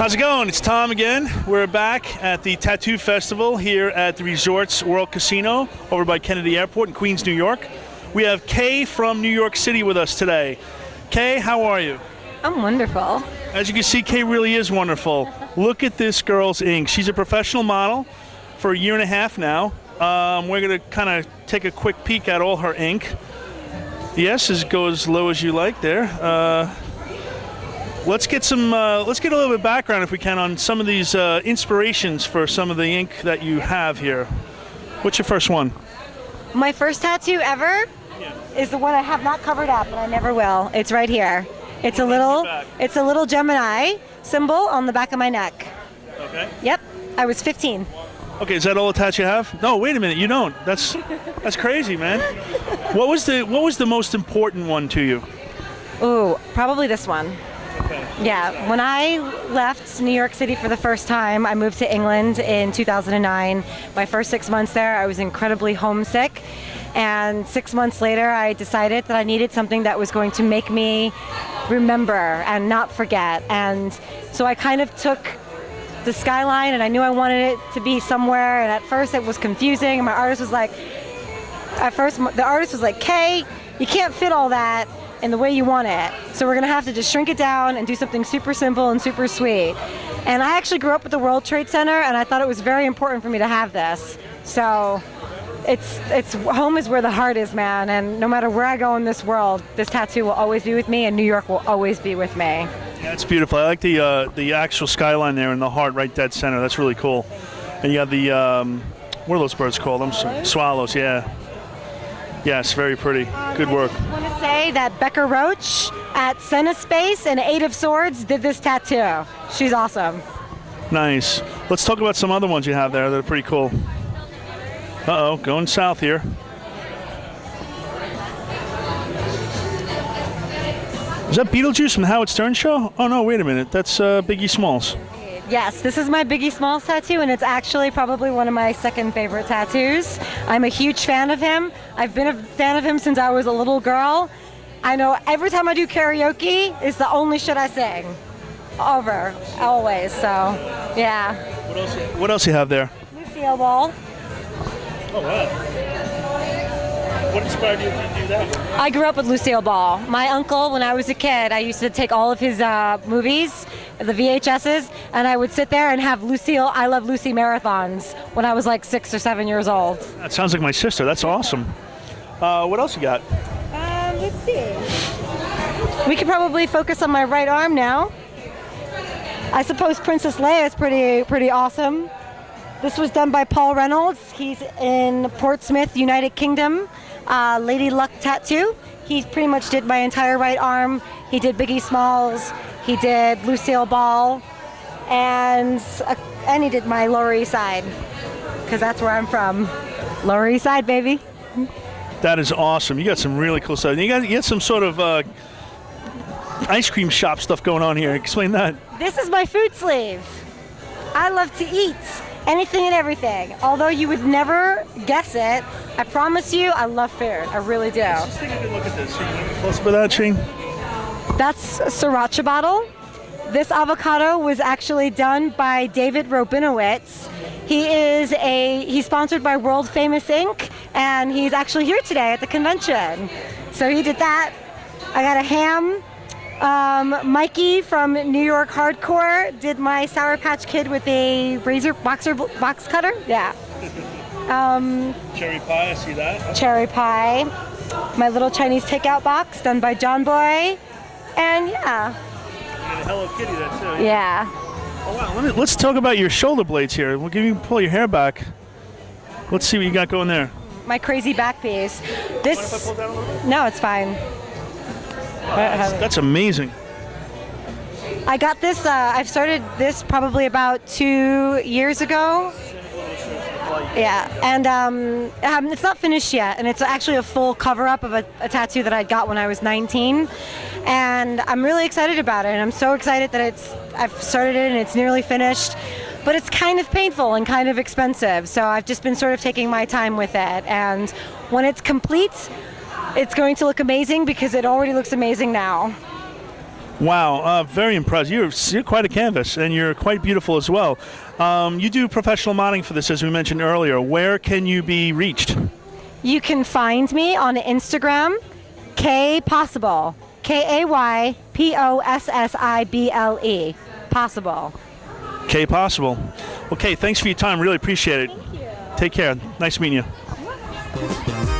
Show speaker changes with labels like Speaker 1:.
Speaker 1: How's it going? It's Tom again. We're back at the Tattoo Festival here at the Resorts World Casino over by Kennedy Airport in Queens, New York. We have Kay from New York City with us today. Kay, how are you?
Speaker 2: I'm wonderful.
Speaker 1: As you can see, Kay really is wonderful. Look at this girl's ink. She's a professional model for a year and a half now. We're going to kind of take a quick peek at all her ink. Yes, go as low as you like there. Let's get a little bit of background, if we can, on some of these inspirations for some of the ink that you have here. What's your first one?
Speaker 2: My first tattoo ever is the one I have not covered up, and I never will. It's right here. It's a little Gemini symbol on the back of my neck.
Speaker 1: Okay.
Speaker 2: Yep. I was 15.
Speaker 1: Okay, is that all the tats you have? No, wait a minute. You don't. That's crazy, man. What was the most important one to you?
Speaker 2: Ooh, probably this one.
Speaker 1: Okay.
Speaker 2: Yeah, when I left New York City for the first time, I moved to England in 2009. My first 6 months there, I was incredibly homesick. And 6 months later, I decided that I needed something that was going to make me remember and not forget. And so I kind of took the skyline, and I knew I wanted it to be somewhere. And at first it was confusing. And the artist was like, Kay, you can't fit all that in the way you want it. So we're gonna have to just shrink it down and do something super simple and super sweet. And I actually grew up at the World Trade Center, and I thought it was very important for me to have this. So it's home is where the heart is, man. And no matter where I go in this world, this tattoo will always be with me, and New York will always be with me.
Speaker 1: Yeah, it's beautiful. I like the actual skyline there in the heart, right dead center. That's really cool. And you have the what are those birds called? Swallows. Yeah. Yes, very pretty. Good work.
Speaker 2: I just want to say that Becca Roach at Senna Space and Eight of Swords did this tattoo. She's awesome.
Speaker 1: Nice. Let's talk about some other ones you have there that are pretty cool. Uh-oh, going south here. Is that Beetlejuice from the Howard Stern show? Oh, no, wait a minute. That's Biggie Smalls.
Speaker 2: Yes, this is my Biggie Smalls tattoo, and it's actually probably one of my second favorite tattoos. I'm a huge fan of him. I've been a fan of him since I was a little girl. I know every time I do karaoke, it's the only shit I sing. Over, always, so, yeah.
Speaker 1: What else you have there?
Speaker 2: Lucille Ball.
Speaker 1: Oh, wow. What inspired you to do that?
Speaker 2: I grew up with Lucille Ball. My uncle, when I was a kid, I used to take all of his movies, the VHSs, and I would sit there and have I Love Lucy marathons when I was like 6 or 7 years old.
Speaker 1: That sounds like my sister. That's awesome. What else you got?
Speaker 2: Let's see. We could probably focus on my right arm now. I suppose Princess Leia is pretty awesome. This was done by Paul Reynolds. He's in Portsmouth, United Kingdom. Lady Luck tattoo. He pretty much did my entire right arm. He did Biggie Smalls. He did Lucille Ball, and he did my Lower East Side, because that's where I'm from. Lower East Side, baby.
Speaker 1: That is awesome. You got some really cool stuff. You got some sort of ice cream shop stuff going on here. Explain that.
Speaker 2: This is my food sleeve. I love to eat anything and everything. Although you would never guess it, I promise you, I love food. I really do.
Speaker 1: Let's just take a good look at this. Can you get close up with that, Shane?
Speaker 2: That's a sriracha bottle. This avocado was actually done by David Robinowitz. He's sponsored by World Famous Inc., and he's actually here today at the convention. So he did that. I got a ham. Mikey from New York Hardcore did my Sour Patch Kid with a box cutter. Yeah.
Speaker 1: Cherry pie, I see that.
Speaker 2: Cherry pie. My little Chinese takeout box done by John Boy. And yeah.
Speaker 1: And a Hello Kitty, that's it.
Speaker 2: Yeah.
Speaker 1: Oh wow, let's talk about your shoulder blades here. We'll give you pull your hair back. Let's see what you got going there.
Speaker 2: My crazy back piece.
Speaker 1: This. Mind if I pull down a little bit?
Speaker 2: No, it's fine.
Speaker 1: That's amazing.
Speaker 2: I got this, I've started this probably about 2 years ago. Yeah, and it's not finished yet, and it's actually a full cover-up of a tattoo that I got when I was 19, and I'm really excited about it, and I'm so excited that I've started it and it's nearly finished, but it's kind of painful and kind of expensive, so I've just been sort of taking my time with it, and when it's complete, it's going to look amazing because it already looks amazing now.
Speaker 1: Wow, very impressed. You're quite a canvas, and you're quite beautiful as well. You do professional modeling for this, as we mentioned earlier. Where can you be reached?
Speaker 2: You can find me on Instagram, Kay Possible, KayPossible, Possible.
Speaker 1: Kay Possible. Okay, thanks for your time. Really appreciate it.
Speaker 2: Thank you.
Speaker 1: Take care. Nice meeting you.